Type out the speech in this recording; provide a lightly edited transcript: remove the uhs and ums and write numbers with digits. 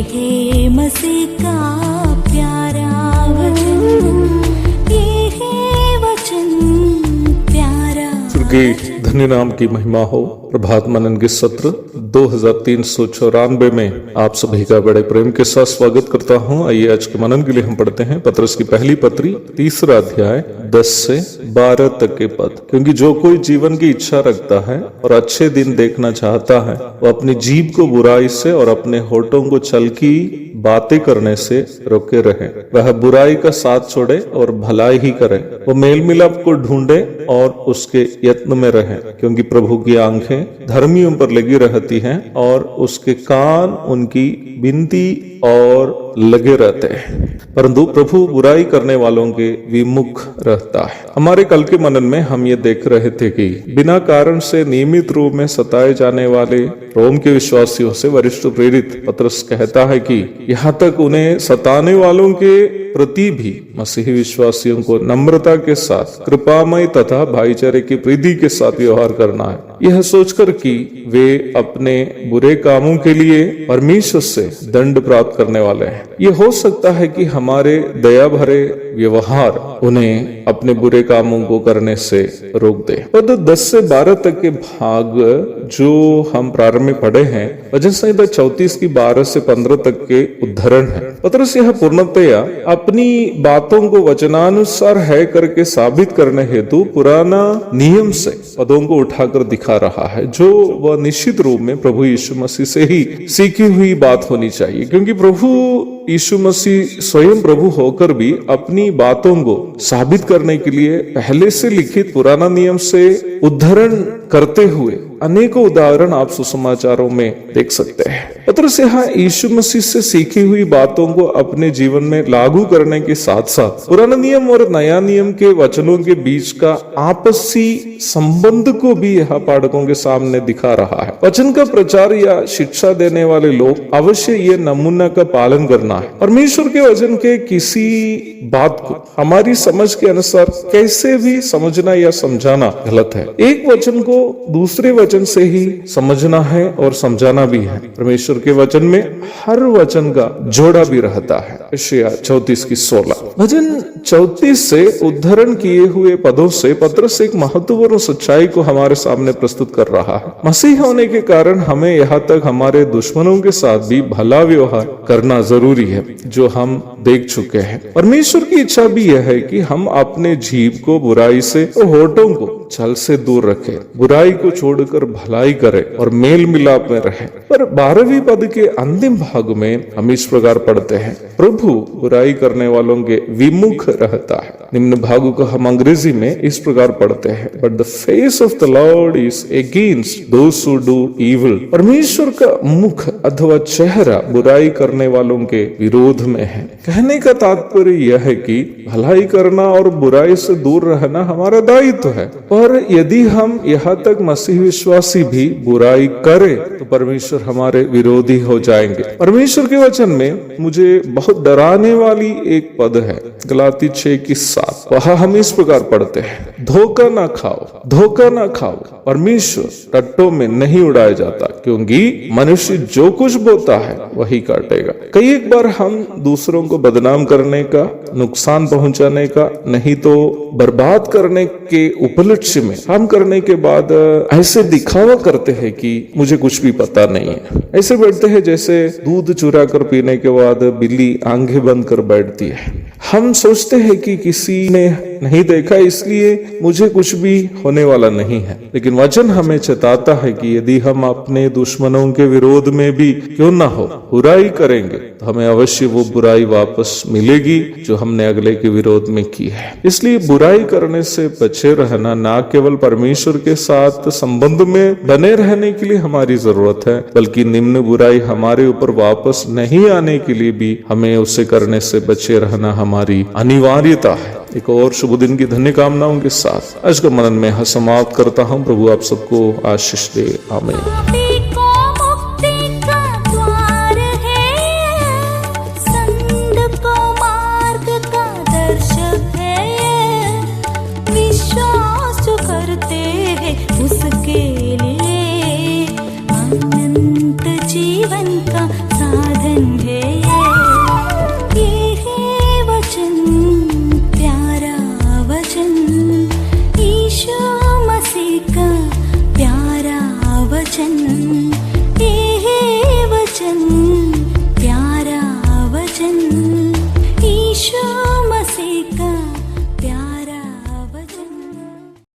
है मसीह का प्यारा वचन, ये है वचन प्यारा। स्वर्गीय धन्य नाम की महिमा हो। प्रभात मनन के सत्र 2394 में आप सभी का बड़े प्रेम के साथ स्वागत करता हूं। आइए आज के मनन के लिए हम पढ़ते हैं पतरस की पहली पत्री 3 अध्याय 10 से 12 तक के पद। क्योंकि जो कोई जीवन की इच्छा रखता है और अच्छे दिन देखना चाहता है, वो अपनी जीभ को बुराई से और अपने होठों को छल की बातें करने से रोके रहे। वह बुराई का साथ छोड़े और भलाई ही करे। वो मेल मिलाप को ढूंढे और उसके यत्न में रहे, क्योंकि प्रभु की आंखें धर्मियों पर लगी रहती हैं और उसके कान उनकी विनती और लगे रहते हैं, परंतु प्रभु बुराई करने वालों के विमुख रहता है। हमारे कल के मनन में हम ये देख रहे थे कि बिना कारण से नियमित रूप में सताए जाने वाले रोम के विश्वासियों से वरिष्ठ प्रेरित पतरस कहता है कि यहाँ तक उन्हें सताने वालों के प्रति भी मसीही विश्वासियों को नम्रता के साथ कृपामय तथा भाईचारे की प्रीति के साथ व्यवहार करना है, यह सोचकर कि वे अपने बुरे कामों के लिए परमेश्वर से दंड प्राप्त करने वाले हैं। ये हो सकता है कि हमारे दया भरे व्यवहार उन्हें अपने बुरे कामों को करने से रोक दे। पद 10 से 12 तक के भाग जो हम प्रारंभ में पढ़े हैं, वचन संहिता 34 की 12 से 15 तक के उद्धरण है। पतरस यह पूर्णतया अपनी बातों को वचनानुसार है करके साबित करने हेतु पुराना नियम से पदों को उठाकर दिखा रहा है, जो वह निश्चित रूप में प्रभु यीशु मसीह से ही सीखी हुई बात होनी चाहिए। क्योंकि प्रभु यीशु मसीह स्वयं प्रभु होकर भी अपनी बातों को साबित करने के लिए पहले से लिखित पुराना नियम से उद्धरण करते हुए अनेकों उदाहरण आप सुसमाचारों में देख सकते हैं। पतरस यहाँ यीशु मसीह से सीखी हुई बातों को अपने जीवन में लागू करने के साथ साथ पुराना नियम और नया नियम के वचनों के बीच का आपसी संबंध को भी यह पाठकों के सामने दिखा रहा है। वचन का प्रचार या शिक्षा देने वाले लोग अवश्य ये नमूना का पालन करना है। परमेश्वर के वचन के किसी बात को हमारी समझ के अनुसार कैसे भी समझना या समझाना गलत है। एक वचन को दूसरे वचन से ही समझना है और समझाना भी है। परमेश्वर के वचन में हर वचन का जोड़ा भी रहता है। यशायाह 34 की 16। वचन 34 से उद्धरण किए हुए पदों से पतरस एक महत्वपूर्ण सच्चाई को हमारे सामने प्रस्तुत कर रहा है। मसीह होने के कारण हमें यहाँ तक हमारे दुश्मनों के साथ भी भला व्यवहार करना जरूरी है, जो हम देख चुके हैं। परमेश्वर की इच्छा भी यह है कि हम अपने जीभ को बुराई से और होठों को छल से दूर रखें, बुराई को छोड़कर भलाई करें और मेल मिलाप में रहें। पर 12वीं पद के अंतिम भाग में हम इस प्रकार पढ़ते हैं, प्रभु बुराई करने वालों के विमुख रहता है। निम्न भाग को हम अंग्रेजी में इस प्रकार पढ़ते हैं, but the face of the Lord is against those who do evil. परमेश्वर का मुख अथवा चेहरा बुराई करने वालों के विरोध में है। कहने का तात्पर्य यह है कि भलाई करना और बुराई से दूर रहना हमारा दायित्व है। पर यदि हम यहाँ तक मसीह विश्वासी भी बुराई करें तो परमेश्वर हमारे विरोधी हो जाएंगे। परमेश्वर के वचन में मुझे बहुत डराने वाली एक पद है, गलाती 6 की 7। वहां हम इस प्रकार पढ़ते हैं, धोखा ना खाओ, धोखा ना खाओ। परमेश्वर रट्टों में नहीं उड़ाया जाता, क्योंकि मनुष्य जो कुछ बोता है वही काटेगा। कई एक बार हम दूसरों को बदनाम करने का, नुकसान पहुंचाने का, नहीं तो बर्बाद करने के उपलक्ष्य में हम करने के बाद ऐसे दिखावा करते हैं कि मुझे कुछ भी पता नहीं है। ऐसे बैठते हैं जैसे दूध चुरा कर पीने के बाद बिल्ली आंखें बंद कर बैठती है। हम सोचते हैं कि किसी ने नहीं देखा इसलिए मुझे कुछ भी होने वाला नहीं है। लेकिन वचन हमें चेताता है कि यदि हम अपने दुश्मनों के विरोध में भी क्यों ना हो बुराई करेंगे तो हमें अवश्य वो बुराई वापस मिलेगी जो हमने अगले के विरोध में की है। इसलिए बुराई करने से बचे रहना ना केवल परमेश्वर के साथ संबंध में बने रहने के लिए हमारी जरूरत है, बल्कि निम्न बुराई हमारे ऊपर वापस नहीं आने के लिए भी हमें उसे करने से बचे रहना हमारी अनिवार्यता है। एक और शुभ दिन की धन्य कामनाओं के साथ आज का मनन में समाप्त करता हूँ। प्रभु आप सबको आशीष दे। आमीन। विश्वास जो करते हैं उसके